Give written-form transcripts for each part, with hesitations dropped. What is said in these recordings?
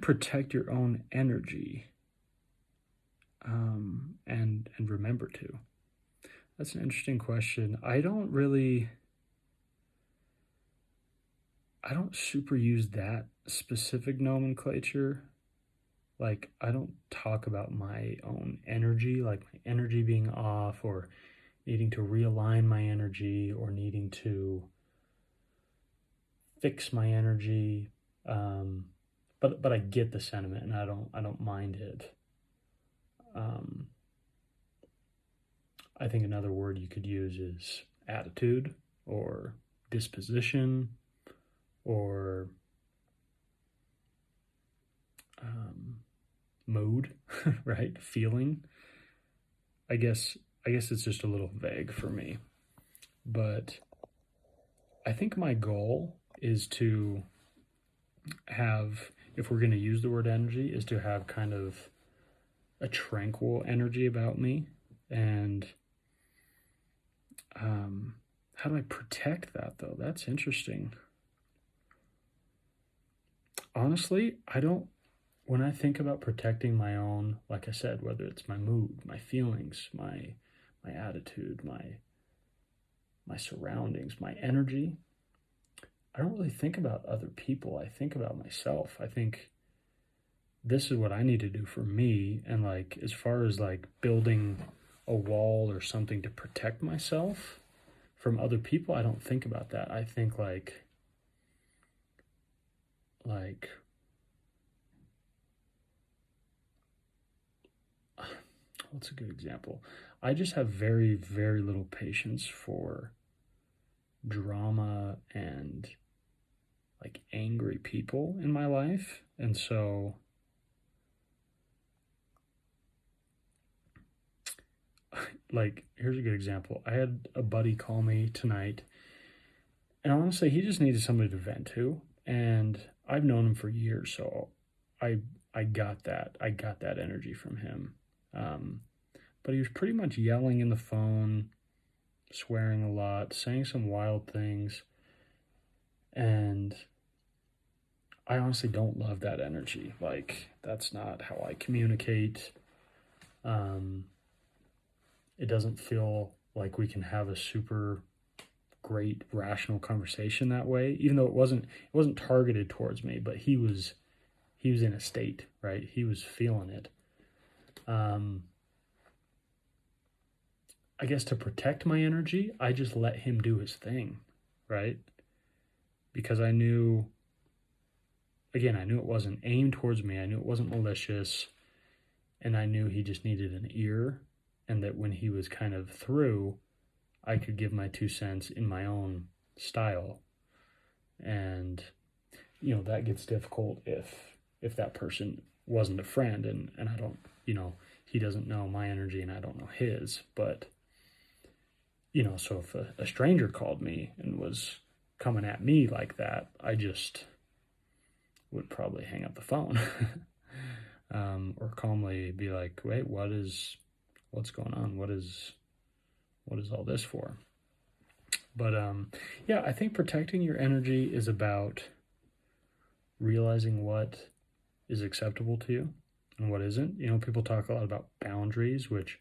Protect your own energy, and remember to? That's an interesting question. I don't super use that specific nomenclature. Like, I don't talk about my own energy, like my energy being off, or needing to realign my energy, or needing to fix my energy. But I get the sentiment, and I don't mind it. Um, I think another word you could use is attitude, or disposition, or mood, right? Feeling. I guess it's just a little vague for me. But I think my goal is to have, if we're going to use the word energy, is to have kind of a tranquil energy about me. And how do I protect that, though? That's interesting. Honestly, when I think about protecting my own, like I said, whether it's my mood, my feelings, my attitude, my surroundings, my energy, I don't really think about other people. I think about myself. I think this is what I need to do for me. And like, as far as like building a wall or something to protect myself from other people, I don't think about that. I think like what's a good example? I just have very, very little patience for drama and like angry people in my life. And so like, here's a good example. I had a buddy call me tonight, and honestly, he just needed somebody to vent to. And I've known him for years, so I I got that. I got that energy from him. Um, but he was pretty much yelling in the phone, swearing a lot, saying some wild things, and I honestly don't love that energy. Like, that's not how I communicate. Um, it doesn't feel like we can have a super great rational conversation that way, even though it wasn't targeted towards me, but he was in a state, right? He was feeling it. um I guess to protect my energy, I just let him do his thing, right? Because I knew, again, I knew it wasn't aimed towards me, I knew it wasn't malicious, and I knew he just needed an ear, and that when he was kind of through, I could give my 2 cents in my own style. And that gets difficult if that person wasn't a friend, and I don't, he doesn't know my energy and I don't know his. But so if a stranger called me and was coming at me like that, I just would probably hang up the phone. Or calmly be like, wait, what's going on? What is all this for? But yeah, I think protecting your energy is about realizing what is acceptable to you and what isn't. People talk a lot about boundaries, which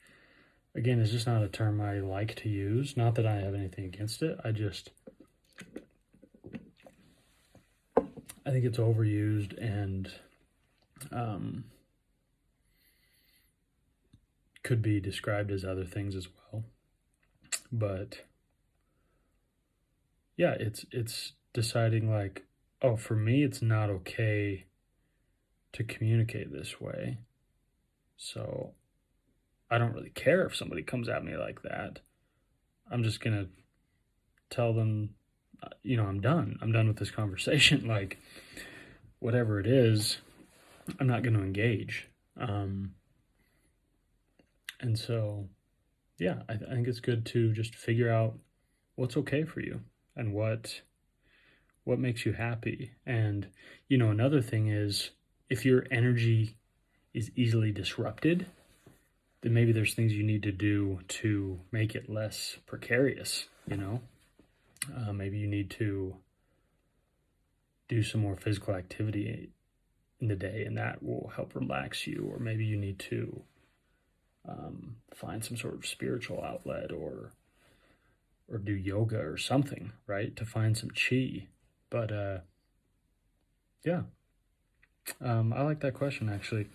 again is just not a term I like to use. Not that I have anything against it. I think it's overused and could be described as other things as well. But yeah, it's deciding like, oh, for me, it's not okay to communicate this way. So I don't really care if somebody comes at me like that. I'm just going to tell them, I'm done. I'm done with this conversation. Like, whatever it is, I'm not going to engage. And so, yeah, I think it's good to just figure out what's okay for you and what makes you happy. And, another thing is, if your energy is easily disrupted, then maybe there's things you need to do to make it less precarious. Maybe you need to do some more physical activity in the day, and that will help relax you. Or maybe you need to find some sort of spiritual outlet, or do yoga or something, right, to find some chi. But yeah, I like that question, actually.